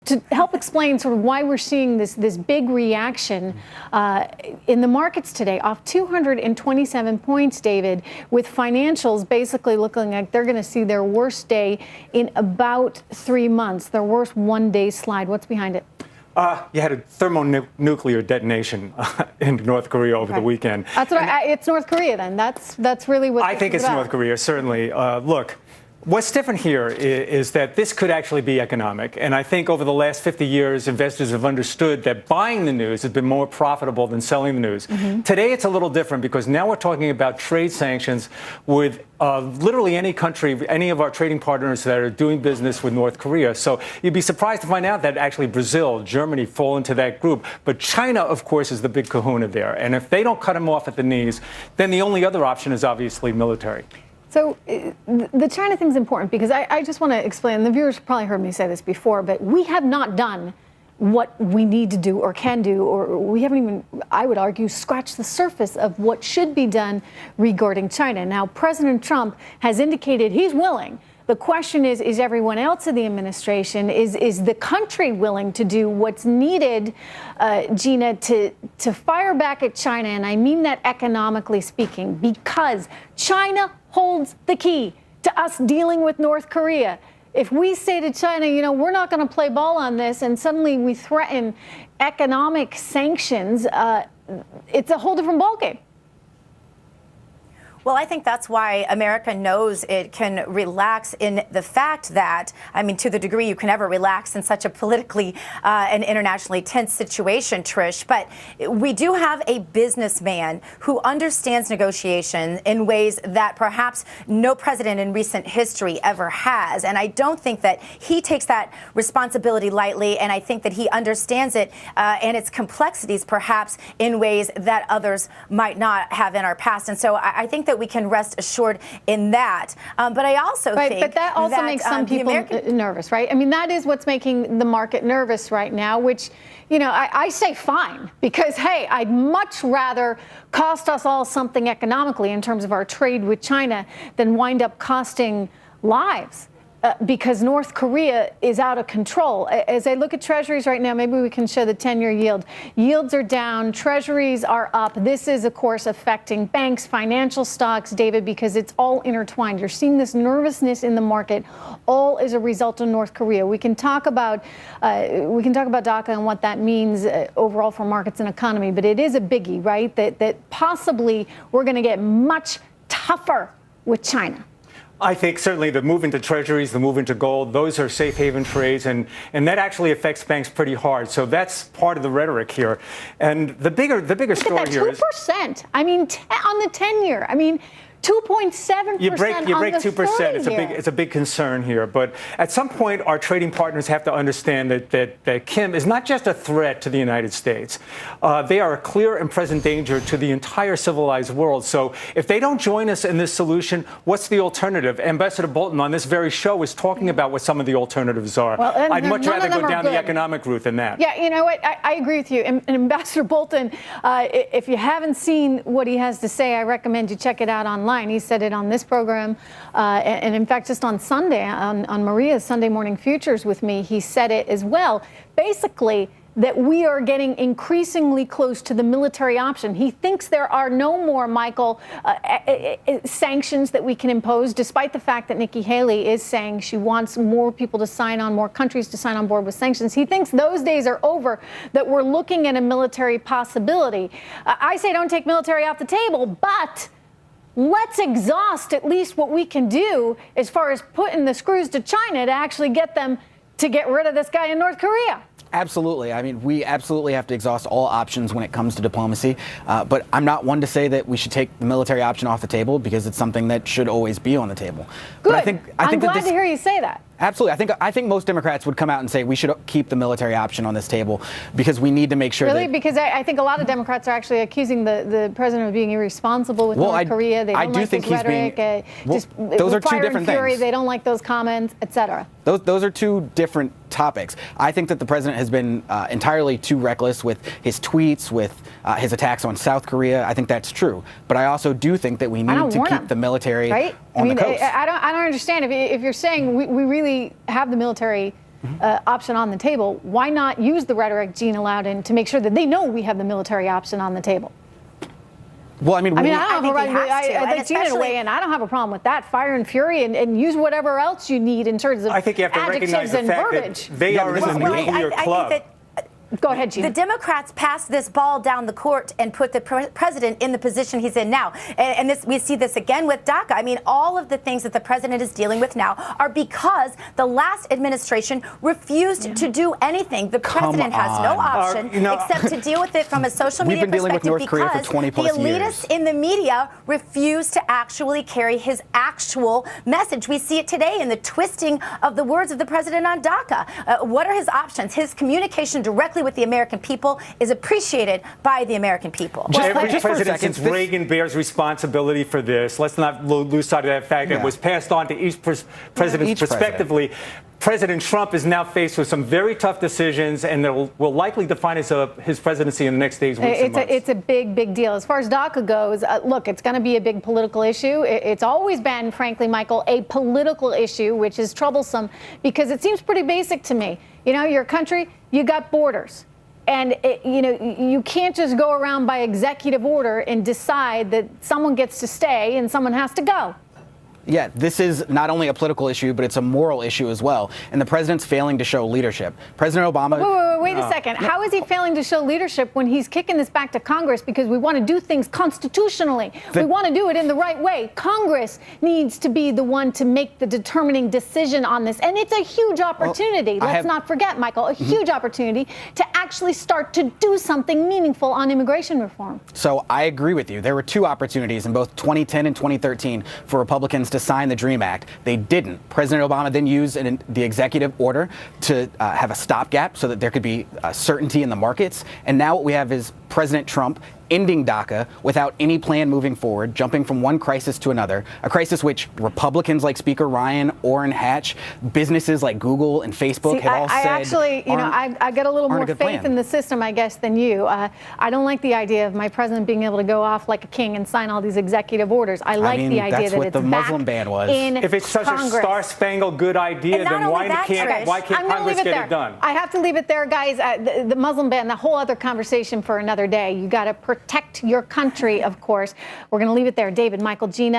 to help explain sort of why we're seeing this big reaction in the markets today, off 227 points, David, with financials basically looking like they're going to see their worst day in about 3 months, their worst one-day slide. What's behind it? You had a thermonuclear detonation in North Korea over the weekend. That's what it's North Korea then. That's really what I think it's North Korea, certainly. Look, what's different here is that this could actually be economic. And I think over the last 50 years, investors have understood that buying the news has been more profitable than selling the news. Today, it's a little different because now we're talking about trade sanctions with literally any country, any of our trading partners that are doing business with North Korea. So you'd be surprised to find out that actually Brazil, Germany fall into that group. But China, of course, is the big kahuna there. And if they don't cut them off at the knees, then the only other option is obviously military. So the China thing is important because I just want to explain, the viewers probably heard me say this before, but we have not done what we need to do or can do, or we haven't even, I would argue, scratched the surface of what should be done regarding China. Now, President Trump has indicated he's willing. The question is everyone else in the administration, is the country willing to do what's needed, Gina, to fire back at China? And I mean that economically speaking, because China holds the key to us dealing with North Korea. If we say to China, you know, we're not going to play ball on this, and suddenly we threaten economic sanctions, it's a whole different ballgame. Well, I think that's why America knows it can relax in the fact that, I mean, to the degree you can ever relax in such a politically and internationally tense situation, Trish. But we do have a businessman who understands negotiation in ways that perhaps no president in recent history ever has. And I don't think that he takes that responsibility lightly. And I think that he understands it and its complexities, perhaps, in ways that others might not have in our past. And so I think that we can rest assured in that. But I also think but that also makes some people nervous, right? I mean, that is what's making the market nervous right now, which, you know, I say fine, because, hey, I'd much rather cost us all something economically in terms of our trade with China than wind up costing lives. Because North Korea is out of control. As I look at treasuries right now, maybe we can show the 10-year yield. Yields are down, treasuries are up. This is, of course, affecting banks, financial stocks, David, because it's all intertwined. You're seeing this nervousness in the market, all as a result of North Korea. We can talk about DACA and what that means overall for markets and economy, but it is a biggie, right? That possibly we're going to get much tougher with China. I think certainly the move into treasuries, the move into gold, those are safe haven trades, and that actually affects banks pretty hard. So that's part of the rhetoric here. And the bigger story here is 2%. I mean, on the 10-year. I mean, 2.7%. You break 2%. It's a big concern here. But at some point, our trading partners have to understand that Kim is not just a threat to the United States. They are a clear and present danger to the entire civilized world. So if they don't join us in this solution, what's the alternative? Ambassador Bolton on this very show is talking about what some of the alternatives are. Well, I'd much rather go down the economic route than that. Yeah, you know what? I agree with you. And Ambassador Bolton, if you haven't seen what he has to say, I recommend you check it out online. He said it on this program, and in fact, just on Sunday, on Maria's Sunday Morning Futures with me, he said it as well. Basically, that we are getting increasingly close to the military option. He thinks there are no more, Michael, sanctions that we can impose, despite the fact that Nikki Haley is saying she wants more people to sign on, more countries to sign on board with sanctions. He thinks those days are over, that we're looking at a military possibility. I say don't take military off the table, but let's exhaust at least what we can do as far as putting the screws to China to actually get them to get rid of this guy in North Korea. Absolutely. I mean, we absolutely have to exhaust all options when it comes to diplomacy. But I'm not one to say that we should take the military option off the table, because it's something that should always be on the table. Good. But I'm glad to hear you say that. Absolutely. I think most Democrats would come out and say we should keep the military option on this table, because we need to make sure that... Because I think a lot of Democrats are actually accusing the president of being irresponsible with North Korea. They don't like his rhetoric. Those are two different things. They don't like those comments, etc. Those are two different topics. I think that the president has been entirely too reckless with his tweets, with his attacks on South Korea. I think that's true. But I also do think that we need to keep the military on the coast. I don't understand. If you're saying we really have the military option on the table, why not use the rhetoric Gina Loudon to make sure that they know we have the military option on the table? Well, I mean, I don't have a problem. I I'd like Gina to weigh in. I don't have a problem with that. Fire and fury, and use whatever else you need in terms of I think you have to recognize adjectives the and fact verbiage. that they are in the nuclear club. Go ahead, Gina. The Democrats passed this ball down the court and put the president in the position he's in now. And this, we see this again with DACA. I mean, all of the things that the president is dealing with now are because the last administration refused to do anything. The president has no option except to deal with it from a social media perspective because the elitists in the media refuse to actually carry his actual message. We see it today in the twisting of the words of the president on DACA. What are his options? His communication directly with the American people is appreciated by the American people. Every president since Reagan bears responsibility for this. Let's not lose sight of that fact. It was passed on to each president prospectively. President Trump is now faced with some very tough decisions, and that will likely define his presidency in the next days, weeks, and months. It's a big, big deal. As far as DACA goes, look, it's going to be a big political issue. It's always been, frankly, Michael, a political issue, which is troublesome because it seems pretty basic to me. You know, your country, you got borders. And, you can't just go around by executive order and decide that someone gets to stay and someone has to go. Yeah, this is not only a political issue, but it's a moral issue as well. And the president's failing to show leadership. President Obama... Wait a second. How is he failing to show leadership when he's kicking this back to Congress because we want to do things constitutionally? We want to do it in the right way. Congress needs to be the one to make the determining decision on this. And it's a huge opportunity. Let's not forget, Michael, a huge opportunity to actually start to do something meaningful on immigration reform. So I agree with you. There were two opportunities in both 2010 and 2013 for Republicans to sign the DREAM Act. They didn't. President Obama then used the executive order to have a stopgap so that there could be certainty in the markets. And now what we have is President Trump ending DACA without any plan moving forward, jumping from one crisis to another, a crisis which Republicans like Speaker Ryan, Orrin Hatch, businesses like Google and Facebook have all said I get a little more faith in the system, I guess, than you. I don't like the idea of my president being able to go off like a king and sign all these executive orders. I like the idea that it's the Muslim ban was. If it's such a star-spangled good idea, then why can't Congress get it done? I have to leave it there, guys. The Muslim ban, the whole other conversation for another day. You got to protect your country, of course. We're going to leave it there. David, Michael, Gina.